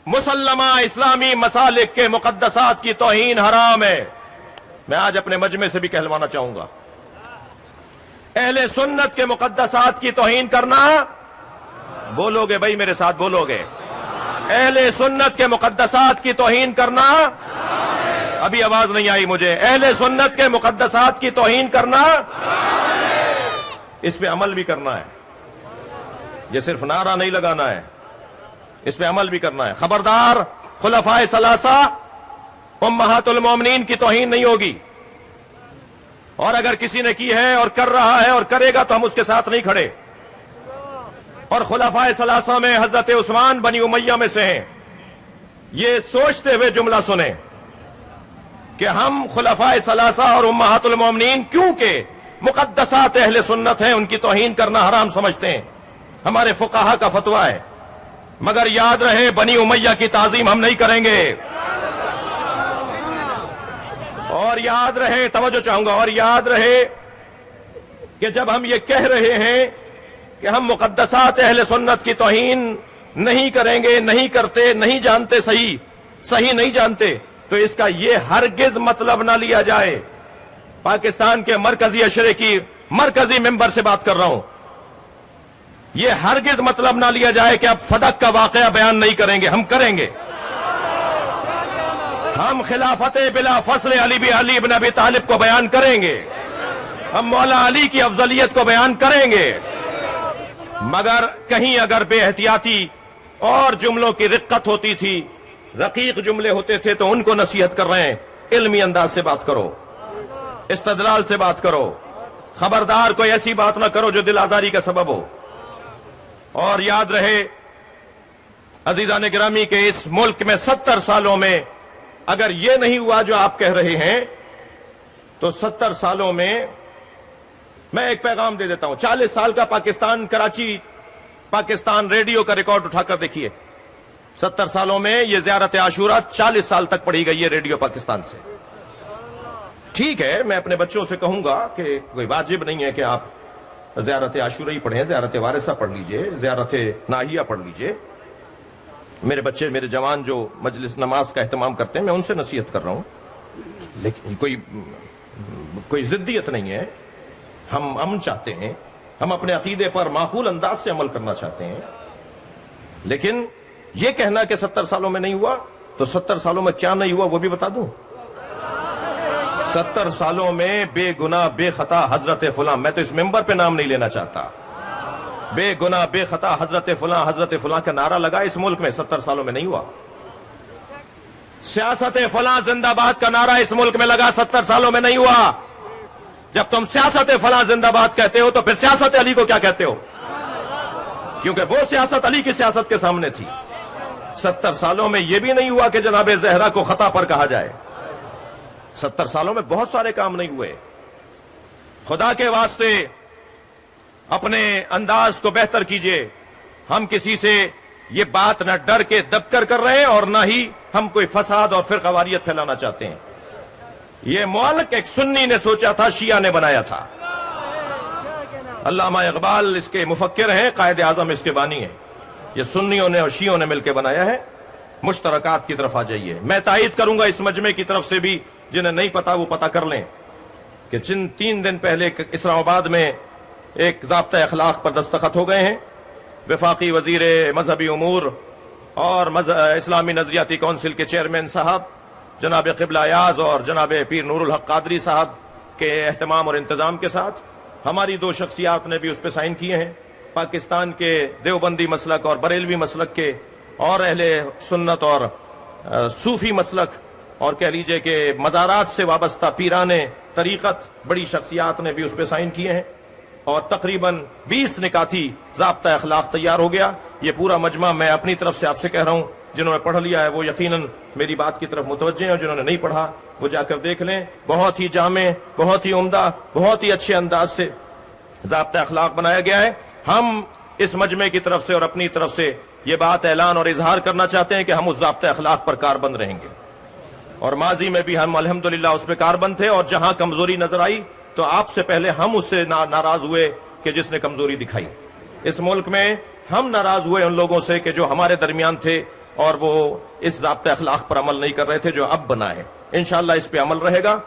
مسلمہ اسلامی مسالک کے مقدسات کی توہین حرام ہے. میں آج اپنے مجمع سے بھی کہلوانا چاہوں گا، اہل سنت کے مقدسات کی توہین کرنا، بولو گے بھائی میرے ساتھ بولو گے، اہل سنت کے مقدسات کی توہین کرنا، ابھی آواز نہیں آئی مجھے، اہل سنت کے مقدسات کی توہین کرنا، اس پہ عمل بھی کرنا ہے. یہ صرف نعرہ نہیں لگانا ہے، اس پہ عمل بھی کرنا ہے. خبردار، خلفائے ثلاثہ امہات المومنین کی توہین نہیں ہوگی، اور اگر کسی نے کی ہے اور کر رہا ہے اور کرے گا تو ہم اس کے ساتھ نہیں کھڑے. اور خلفائے ثلاثہ میں حضرت عثمان بنی امیہ میں سے ہیں. یہ سوچتے ہوئے جملہ سنیں کہ ہم خلفائے ثلاثہ اور امہات المومنین کیونکہ مقدسات اہل سنت ہیں ان کی توہین کرنا حرام سمجھتے ہیں، ہمارے فقہا کا فتویٰ ہے. مگر یاد رہے بنی امیہ کی تعظیم ہم نہیں کریں گے. اور یاد رہے، توجہ چاہوں گا، اور یاد رہے کہ جب ہم یہ کہہ رہے ہیں کہ ہم مقدسات اہل سنت کی توہین نہیں کریں گے، نہیں کرتے، نہیں جانتے، صحیح نہیں جانتے، تو اس کا یہ ہرگز مطلب نہ لیا جائے. پاکستان کے مرکزی اشرے کی مرکزی ممبر سے بات کر رہا ہوں، یہ ہرگز مطلب نہ لیا جائے کہ اب فدق کا واقعہ بیان نہیں کریں گے. ہم کریں گے. ہم خلافت بلا فصل علی بن ابی طالب کو بیان کریں گے، ہم مولا علی کی افضلیت کو بیان کریں گے. مگر کہیں اگر بے احتیاطی اور جملوں کی رقت ہوتی تھی، رقیق جملے ہوتے تھے، تو ان کو نصیحت کر رہے ہیں، علمی انداز سے بات کرو، استدلال سے بات کرو. خبردار کوئی ایسی بات نہ کرو جو دل آزاری کا سبب ہو. اور یاد رہے عزیزان گرامی کہ اس ملک میں 70 سالوں میں اگر یہ نہیں ہوا جو آپ کہہ رہے ہیں، تو 70 سالوں میں ایک پیغام دے دیتا ہوں. 40 سال کا پاکستان، کراچی پاکستان ریڈیو کا ریکارڈ اٹھا کر دیکھیے. 70 سالوں میں یہ زیارت عاشورہ 40 سال تک پڑھی گئی ہے ریڈیو پاکستان سے. ٹھیک ہے، میں اپنے بچوں سے کہوں گا کہ کوئی واجب نہیں ہے کہ آپ زیارت عاشورہ ہی پڑھیں، زیارت وارثہ پڑھ لیجئے، زیارت ناہیہ پڑھ لیجئے. میرے بچے، میرے جوان جو مجلس نماز کا اہتمام کرتے ہیں، میں ان سے نصیحت کر رہا ہوں، لیکن کوئی ضدیت نہیں ہے. ہم امن چاہتے ہیں، ہم اپنے عقیدے پر معقول انداز سے عمل کرنا چاہتے ہیں. لیکن یہ کہنا کہ 70 سالوں میں نہیں ہوا، تو 70 سالوں میں کیا نہیں ہوا وہ بھی بتا دوں. 70 سالوں میں بے گناہ بے خطا حضرت فلاں، میں تو اس ممبر پہ نام نہیں لینا چاہتا، بے گناہ بے خطا حضرت فلاں کا نعرہ لگا اس ملک میں 70 سالوں میں نہیں ہوا. سیاست فلاں زندہ باد کا نعرہ اس ملک میں لگا 70 سالوں میں نہیں ہوا. جب تم سیاست فلاں زندہ باد کہتے ہو تو پھر سیاست علی کو کیا کہتے ہو؟ کیونکہ وہ سیاست علی کی سیاست کے سامنے تھی. 70 سالوں میں یہ بھی نہیں ہوا کہ جناب زہرا کو خطا پر کہا جائے. 70 سالوں میں بہت سارے کام نہیں ہوئے. خدا کے واسطے اپنے انداز کو بہتر کیجئے. ہم کسی سے یہ بات نہ ڈر کے دب کر رہے ہیں، اور نہ ہی ہم کوئی فساد اور فرقہ واریت پھیلانا چاہتے ہیں. یہ ملک ایک سنی نے سوچا تھا، شیعہ نے بنایا تھا. علامہ اقبال اس کے مفکر ہیں، قائد اعظم اس کے بانی ہیں. یہ سنیوں نے اور شیعوں نے مل کے بنایا ہے. مشترکات کی طرف آ جائیے. میں تائید کروں گا اس مجمع کی طرف سے بھی، جنہیں نہیں پتا وہ پتا کر لیں کہ 3 دن پہلے اسلام آباد میں ایک ضابطہ اخلاق پر دستخط ہو گئے ہیں. وفاقی وزیر مذہبی امور اور اسلامی نظریاتی کونسل کے چیئرمین صاحب جناب قبلہ ایاز اور جناب پیر نور الحق قادری صاحب کے اہتمام اور انتظام کے ساتھ ہماری 2 شخصیات نے بھی اس پہ سائن کیے ہیں. پاکستان کے دیوبندی مسلک اور بریلوی مسلک کے اور اہل سنت اور صوفی مسلک اور کہہ لیجئے کہ مزارات سے وابستہ پیران طریقت بڑی شخصیات نے بھی اس پہ سائن کیے ہیں. اور تقریباً 20 نکاتی ضابطہ اخلاق تیار ہو گیا. یہ پورا مجمع میں اپنی طرف سے آپ سے کہہ رہا ہوں، جنہوں نے پڑھ لیا ہے وہ یقیناً میری بات کی طرف متوجہ ہیں، اور جنہوں نے نہیں پڑھا وہ جا کر دیکھ لیں. بہت ہی جامع، بہت ہی عمدہ، بہت ہی اچھے انداز سے ضابطہ اخلاق بنایا گیا ہے. ہم اس مجمع کی طرف سے اور اپنی طرف سے یہ بات اعلان اور اظہار کرنا چاہتے ہیں کہ ہم اس ضابطہ اخلاق پر کاربند رہیں گے. اور ماضی میں بھی ہم الحمدللہ اس پہ کاربند تھے، اور جہاں کمزوری نظر آئی تو آپ سے پہلے ہم اس سے ناراض ہوئے کہ جس نے کمزوری دکھائی. اس ملک میں ہم ناراض ہوئے ان لوگوں سے کہ جو ہمارے درمیان تھے اور وہ اس ضابطۂ اخلاق پر عمل نہیں کر رہے تھے جو اب بنا ہے. انشاءاللہ اس پہ عمل رہے گا.